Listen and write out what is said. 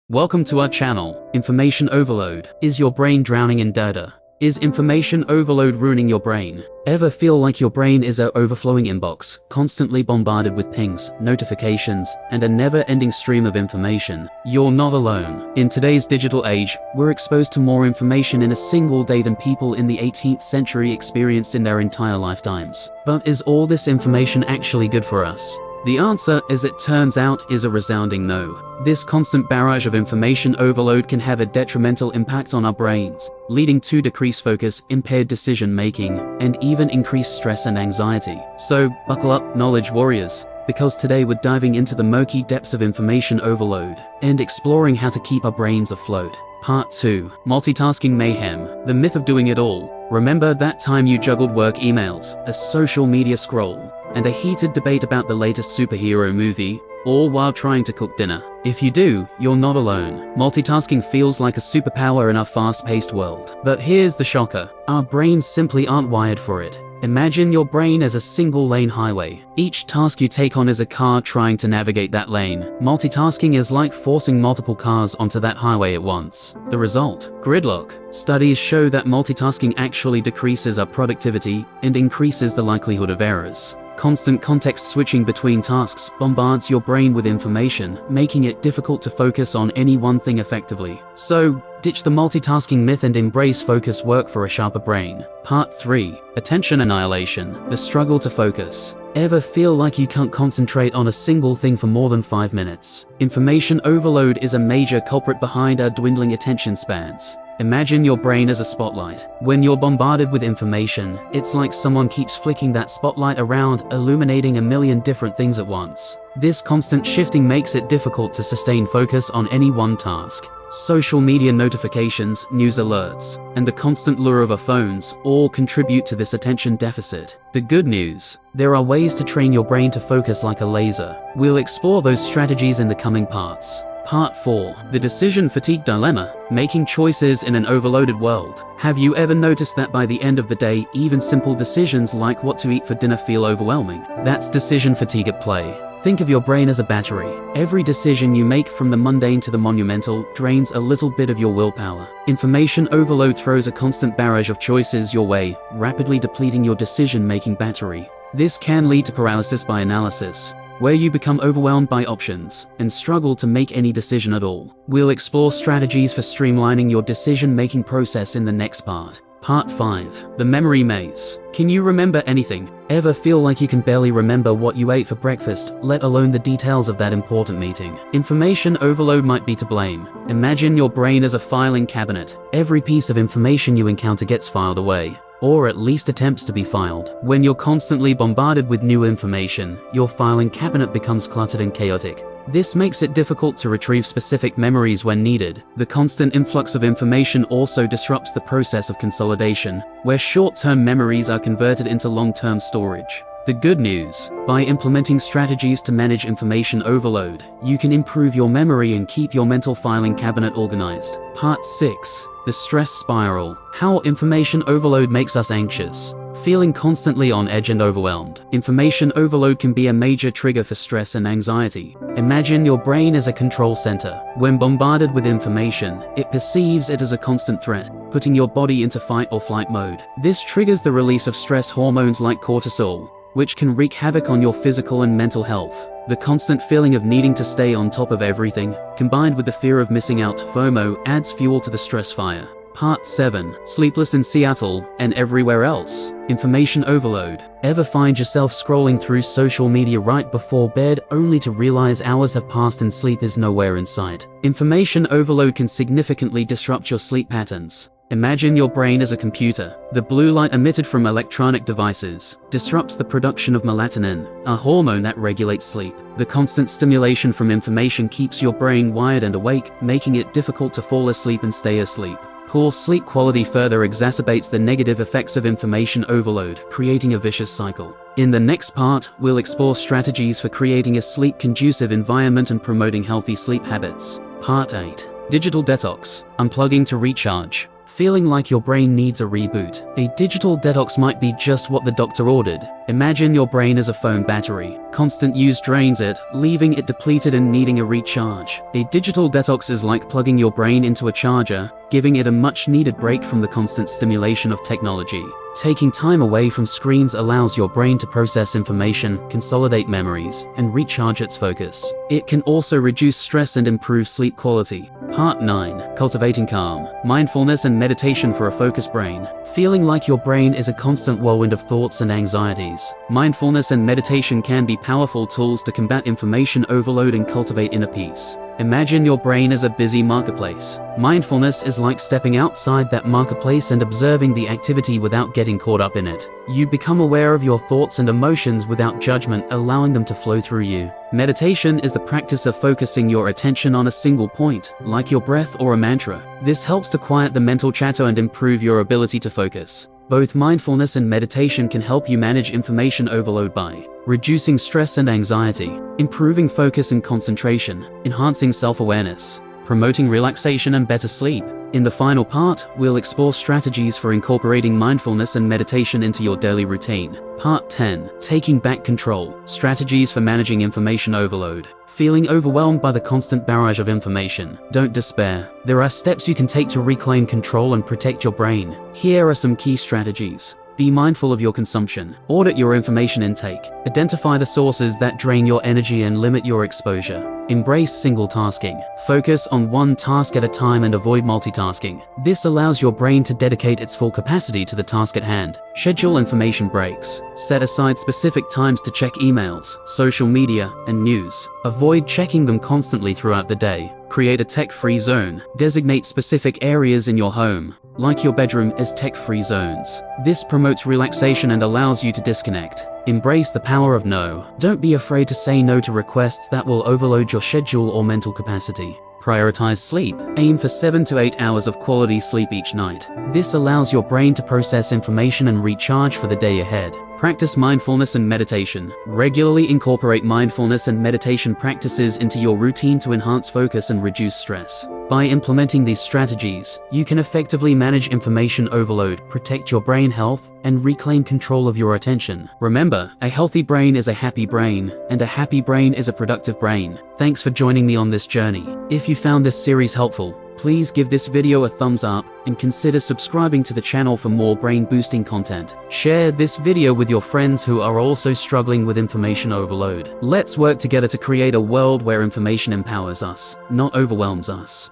Welcome to our channel. Information overload. Is your brain drowning in data? Is information overload ruining your brain? Ever feel like your brain is an overflowing inbox, constantly bombarded with pings, notifications, and a never-ending stream of information? You're not alone. In today's digital age, we're exposed to more information in a single day than people in the 18th century experienced in their entire lifetimes. But is all this information actually good for us? The answer, as it turns out, is a resounding no. This constant barrage of information overload can have a detrimental impact on our brains, leading to decreased focus, impaired decision-making, and even increased stress and anxiety. So, buckle up, knowledge warriors, because today we're diving into the murky depths of information overload and exploring how to keep our brains afloat. Part 2. Multitasking Mayhem. The myth of doing it all. Remember that time you juggled work emails, a social media scroll, and a heated debate about the latest superhero movie, all while trying to cook dinner? If you do, you're not alone. Multitasking feels like a superpower in our fast-paced world. But here's the shocker. Our brains simply aren't wired for it. Imagine your brain as a single-lane highway. Each task you take on is a car trying to navigate that lane. Multitasking is like forcing multiple cars onto that highway at once. The result? Gridlock. Studies show that multitasking actually decreases our productivity and increases the likelihood of errors. Constant context switching between tasks bombards your brain with information, making it difficult to focus on any one thing effectively. So, ditch the multitasking myth and embrace focus work for a sharper brain. Part 3. Attention annihilation. The struggle to focus. Ever feel like you can't concentrate on a single thing for more than 5 minutes? Information overload is a major culprit behind our dwindling attention spans. Imagine your brain as a spotlight. When you're bombarded with information, it's like someone keeps flicking that spotlight around, illuminating a million different things at once. This constant shifting makes it difficult to sustain focus on any one task. Social media notifications, news alerts, and the constant lure of our phones all contribute to this attention deficit. The good news: there are ways to train your brain to focus like a laser. We'll explore those strategies in the coming parts. Part 4. The decision fatigue dilemma. Making choices in an overloaded world. Have you ever noticed that by the end of the day, even simple decisions like what to eat for dinner feel overwhelming? That's decision fatigue at play. Think of your brain as a battery. Every decision you make, from the mundane to the monumental, drains a little bit of your willpower. Information overload throws a constant barrage of choices your way, rapidly depleting your decision-making battery. This can lead to paralysis by analysis, where you become overwhelmed by options and struggle to make any decision at all. We'll explore strategies for streamlining your decision-making process in the next part. Part 5. The memory maze. Can you remember anything? Ever feel like you can barely remember what you ate for breakfast, let alone the details of that important meeting? Information overload might be to blame. Imagine your brain as a filing cabinet. Every piece of information you encounter gets filed away, or at least attempts to be filed. When you're constantly bombarded with new information, your filing cabinet becomes cluttered and chaotic. This makes it difficult to retrieve specific memories when needed. The constant influx of information also disrupts the process of consolidation, where short-term memories are converted into long-term storage. The good news: by implementing strategies to manage information overload, you can improve your memory and keep your mental filing cabinet organized. Part 6. The stress spiral. How information overload makes us anxious. Feeling constantly on edge and overwhelmed. Information overload can be a major trigger for stress and anxiety. Imagine your brain as a control center. When bombarded with information, it perceives it as a constant threat, putting your body into fight or flight mode. This triggers the release of stress hormones like cortisol, which can wreak havoc on your physical and mental health. The constant feeling of needing to stay on top of everything, combined with the fear of missing out, FOMO, adds fuel to the stress fire. Part 7. Sleepless in Seattle and everywhere else. Information overload. Ever find yourself scrolling through social media right before bed, only to realize hours have passed and sleep is nowhere in sight? Information overload can significantly disrupt your sleep patterns. Imagine your brain as a computer. The blue light emitted from electronic devices disrupts the production of melatonin, a hormone that regulates sleep. The constant stimulation from information keeps your brain wired and awake, making it difficult to fall asleep and stay asleep. Poor sleep quality further exacerbates the negative effects of information overload, creating a vicious cycle. In the next part, we'll explore strategies for creating a sleep-conducive environment and promoting healthy sleep habits. Part 8. Digital detox. Unplugging to recharge. Feeling like your brain needs a reboot. A digital detox might be just what the doctor ordered. Imagine your brain as a phone battery. Constant use drains it, leaving it depleted and needing a recharge. A digital detox is like plugging your brain into a charger, giving it a much-needed break from the constant stimulation of technology. Taking time away from screens allows your brain to process information, consolidate memories, and recharge its focus. It can also reduce stress and improve sleep quality. Part 9. Cultivating calm. Mindfulness and meditation for a focused brain. Feeling like your brain is a constant whirlwind of thoughts and anxieties. Mindfulness and meditation can be powerful tools to combat information overload and cultivate inner peace. Imagine your brain as a busy marketplace. Mindfulness is like stepping outside that marketplace and observing the activity without getting caught up in it. You become aware of your thoughts and emotions without judgment, allowing them to flow through you. Meditation is the practice of focusing your attention on a single point, like your breath or a mantra. This helps to quiet the mental chatter and improve your ability to focus. Both mindfulness and meditation can help you manage information overload by reducing stress and anxiety, improving focus and concentration, enhancing self-awareness, promoting relaxation and better sleep. In the final part, we'll explore strategies for incorporating mindfulness and meditation into your daily routine. Part 10. Taking back control. Strategies for managing information overload. Feeling overwhelmed by the constant barrage of information? Don't despair. There are steps you can take to reclaim control and protect your brain. Here are some key strategies. Be mindful of your consumption. Audit your information intake. Identify the sources that drain your energy and limit your exposure. Embrace single tasking. Focus on one task at a time and avoid multitasking. This allows your brain to dedicate its full capacity to the task at hand. Schedule information breaks. Set aside specific times to check emails, social media, and news. Avoid checking them constantly throughout the day. Create a tech-free zone. Designate specific areas in your home, like your bedroom, as tech-free zones. This promotes relaxation and allows you to disconnect. Embrace the power of no. Don't be afraid to say no to requests that will overload your schedule or mental capacity. Prioritize sleep. Aim for 7 to 8 hours of quality sleep each night. This allows your brain to process information and recharge for the day ahead. Practice mindfulness and meditation. Regularly incorporate mindfulness and meditation practices into your routine to enhance focus and reduce stress. By implementing these strategies, you can effectively manage information overload, protect your brain health, and reclaim control of your attention. Remember, a healthy brain is a happy brain, and a happy brain is a productive brain. Thanks for joining me on this journey. If you found this series helpful, please give this video a thumbs up and consider subscribing to the channel for more brain-boosting content. Share this video with your friends who are also struggling with information overload. Let's work together to create a world where information empowers us, not overwhelms us.